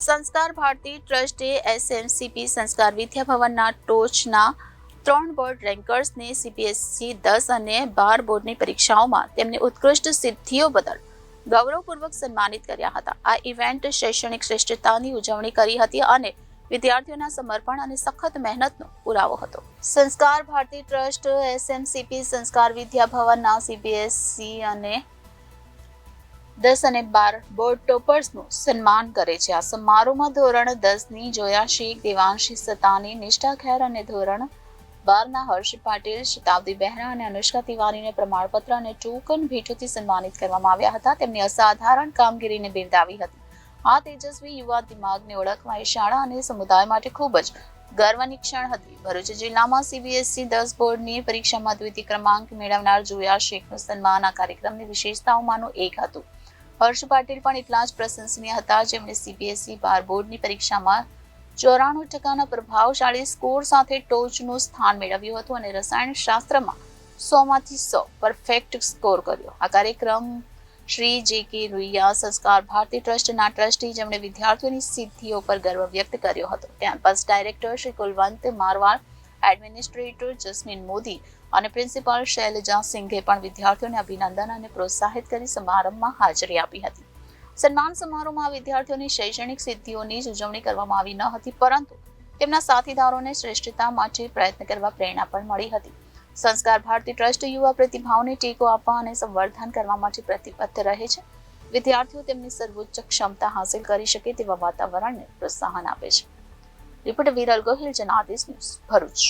સંસ્કાર ભારતી ટ્રસ્ટે એસએમસીપી સંસ્કાર વિદ્યાભવનના ટોચના 3 બોર્ડ રેન્કર્સને સીબીએસઈ 10 અને 12 બોર્ડની પરીક્ષાઓમાં તેમની ઉત્કૃષ્ટ સિદ્ધિઓ બદલ ગૌરવપૂર્વક સન્માનિત કર્યા હતા. આ ઇવેન્ટ શૈક્ષણિક શ્રેષ્ઠતાની ઉજવણી કરી હતી અને વિદ્યાર્થીઓના સમર્પણ અને સખત મહેનતનો પુરાવો હતો. સંસ્કાર ભારતી ટ્રસ્ટ એસએમસીપી સંસ્કાર વિદ્યાભવનના સીબીએસઈ અને 10 અને 12 બોર્ડ ટોપર્સનું સન્માન કરે છે. આ સમારોહમાં ધોરણ 10ની જોયા શેખ, દેવાંશી સતાની, નિષ્ઠા ખેર અને ધોરણ 12ના હર્ષ પાટીલ, શતાબ્દી બહેરા અને અનુષ્કા તિવારીને પ્રમાણપત્ર અને ટોકન ભેટોથી સન્માનિત કરવામાં આવ્યા હતા. તેમની અસાધારણ કામગીરીને બિરદાવી હતી. આ તેજસ્વી યુવા દિમાગને ઓળખવા એ શાળા અને સમુદાય માટે ખૂબ જ ગર્વની ક્ષણ હતી. ભરૂચ જિલ્લામાં સીબીએસઈ 10 બોર્ડની પરીક્ષામાં દ્વિતીય ક્રમાંક મેળવનાર જોયા શેખનું સન્માન આ કાર્યક્રમની વિશેષતાઓમાંનું એક હતું. હર્ષ પાટીલ પણ એટલા જ પ્રશંસનીય હતા, જેમણે સીબીએસઈ 12 બોર્ડની પરીક્ષામાં 94% પ્રભાવશાળી સ્કોર સાથે ટોચનું સ્થાન મેળવ્યું હતું અને રસાયણશાસ્ત્રમાં 100માંથી 100 પરફેક્ટ સ્કોર કર્યો. આ કાર્યક્રમ શ્રી જે.કે. રૂઈયા સંસ્કાર ભારતી ટ્રસ્ટના ટ્રસ્ટી, જેમણે વિદ્યાર્થીઓની સિદ્ધિઓ પર ગર્વ વ્યક્ત કર્યો હતો. Campus director Shri Kulwant Marwal, administrator Jasmine Modi અને પ્રિન્સિપાલ શૈલજા સિંઘે પણ વિદ્યાર્થીઓને અભિનંદન અને પ્રોત્સાહિત કરી સમારંભમાં હાજરી આપી હતી. સન્માન સમારોહમાં વિદ્યાર્થીઓની શૈક્ષણિક સિદ્ધિઓની જ ઉજવણી કરવામાં આવી ન હતી, પરંતુ તેમના સાથીદારોને શ્રેષ્ઠતા માટે પ્રયત્ન કરવા પ્રેરણા પણ મળી હતી. સંસ્કાર ભારતી ટ્રસ્ટ યુવા પ્રતિભાઓને ટેકો આપવા અને સંવર્ધન કરવા માટે પ્રતિબદ્ધ રહે છે. વિદ્યાર્થીઓ તેમની સર્વોચ્ચ ક્ષમતા હાંસલ કરી શકે તેવા વાતાવરણને પ્રોત્સાહન આપે છે. Reporter Viral Gohil, Janadesh news, Bharuch.